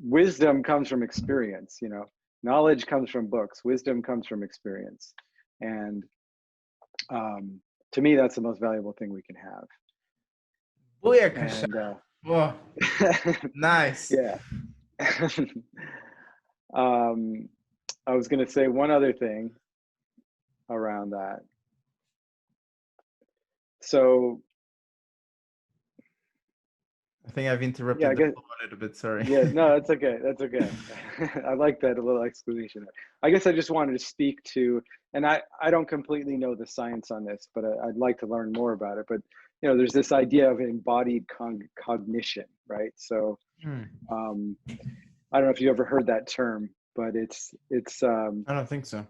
wisdom comes from experience, knowledge comes from books, wisdom comes from experience. And um, to me, that's the most valuable thing we can have. Booyakasha. And Whoa, nice. yeah. um, I was going to say one other thing around that. So I think I've yeah, I interrupted the guess, flow a little bit. Sorry. yeah, no, that's okay. That's okay. I like that, a little explanation. I guess I just wanted to speak to, and I don't completely know the science on this, but I'd like to learn more about it. But, there's this idea of embodied cognition, right? So Hmm. um, I don't know if you ever heard that term, but I don't think so.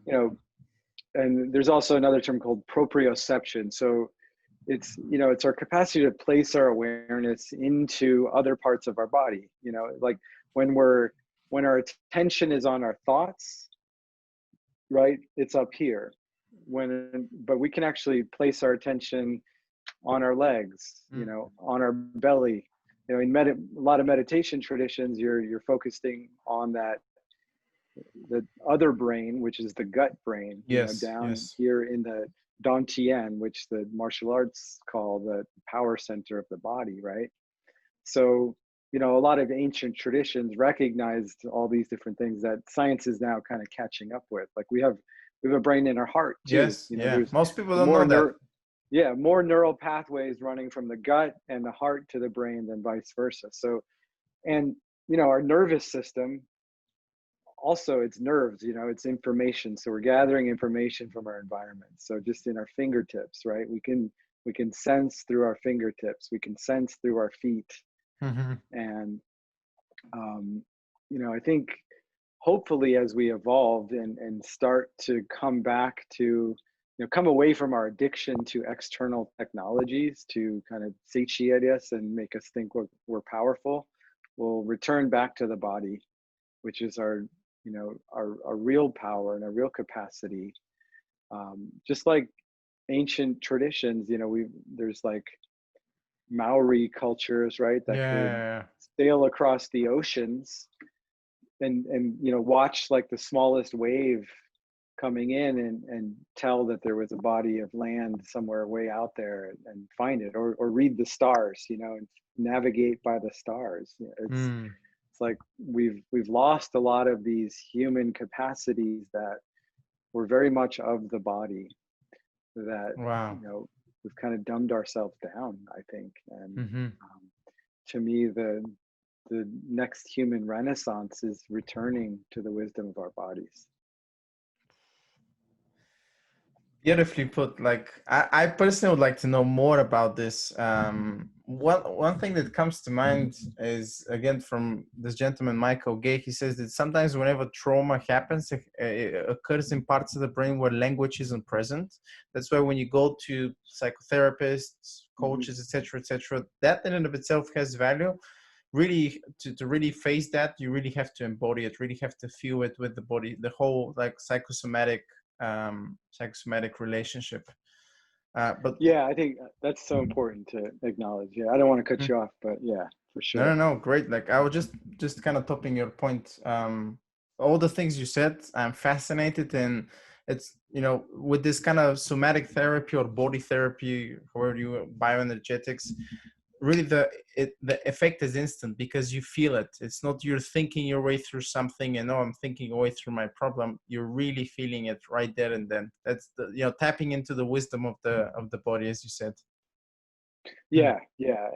and there's also another term called proprioception. So it's our capacity to place our awareness into other parts of our body, like when our attention is on our thoughts, right, it's up here. But we can actually place our attention on our legs, Mm. on our belly. In a lot of meditation traditions, you're focusing on the other brain, which is the gut brain, Yes, down yes. here in the Dantian, which the martial arts call the power center of the body, right? So, a lot of ancient traditions recognized all these different things that science is now kind of catching up with. Like we have a brain in our heart too. Yes, yeah. There's Most people don't more know that. more neural pathways running from the gut and the heart to the brain than vice versa. So, and our nervous system, also it's nerves, it's information. So we're gathering information from our environment. So just in our fingertips, right, we can sense through our fingertips, we can sense through our feet. Mhm. And I think hopefully as we evolve and start to come back to, come away from our addiction to external technologies to kind of satiate us and make us think we're powerful, we'll return back to the body, which is our real power and our real capacity. Just like ancient traditions, there's like Maori cultures, right, that could Yeah. sail across the oceans and watch like the smallest wave coming in and tell that there was a body of land somewhere way out there and find it, or read the stars, and navigate by the stars. Mm. It's like we've lost a lot of these human capacities that were very much of the body, that Wow. we've kind of dumbed ourselves down, I think. And Hmm. to me, the next human renaissance is returning to the wisdom of our bodies. Beautifully put. Like I personally would like to know more about this. One thing that comes to mind is again from this gentleman Michael Gay. He says that sometimes whenever trauma happens, it occurs in parts of the brain where language isn't present. That's why when you go to psychotherapists, Mm-hmm. coaches, etc., that in and of itself has value. Really, to really face that, you really have to embody it. Really have to feel it with the body, the whole like psychosomatic relationship. But Yeah, I think that's so important to acknowledge. Yeah, I don't want to cut you off, but yeah, for no, no, sure. no, great. Like I was just kind of topping your point. All the things you said, I'm fascinated, and it's with this kind of somatic therapy or body therapy, however you bioenergetics, really the effect is instant because you feel it. It's not you're thinking your way through something and I'm thinking your way through my problem. You're really feeling it right there and then. That's the tapping into the wisdom of the body, as you said. Hmm. Yeah,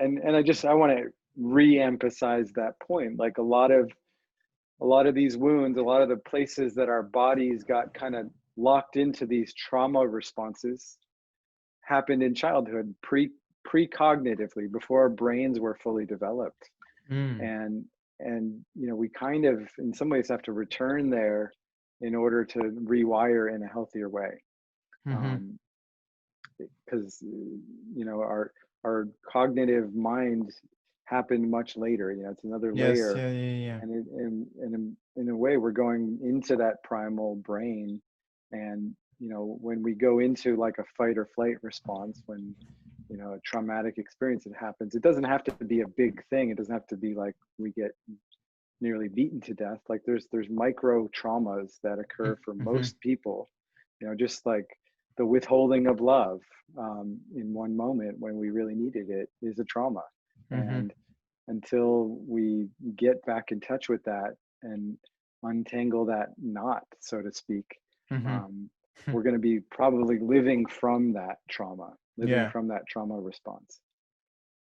and I want to re-emphasize that point. Like a lot of these wounds, a lot of the places that our bodies got kind of locked into these trauma responses happened in childhood, precognitively, before our brains were fully developed. Mm. And we kind of in some ways have to return there in order to rewire in a healthier way. Mm-hmm. Because our cognitive mind happened much later. It's another Yes. layer, Yeah. Yeah. Yeah. and in a way we're going into that primal brain. And when we go into like a fight or flight response, when a traumatic experience that happens. It doesn't have to be a big thing. It doesn't have to be like we get nearly beaten to death. Like there's micro traumas that occur for Mm-hmm. most people, just like the withholding of love in one moment when we really needed it is a trauma. Mm-hmm. And until we get back in touch with that and untangle that knot, so to speak, Mm-hmm. um, we're going to be probably living from that trauma Yeah. response.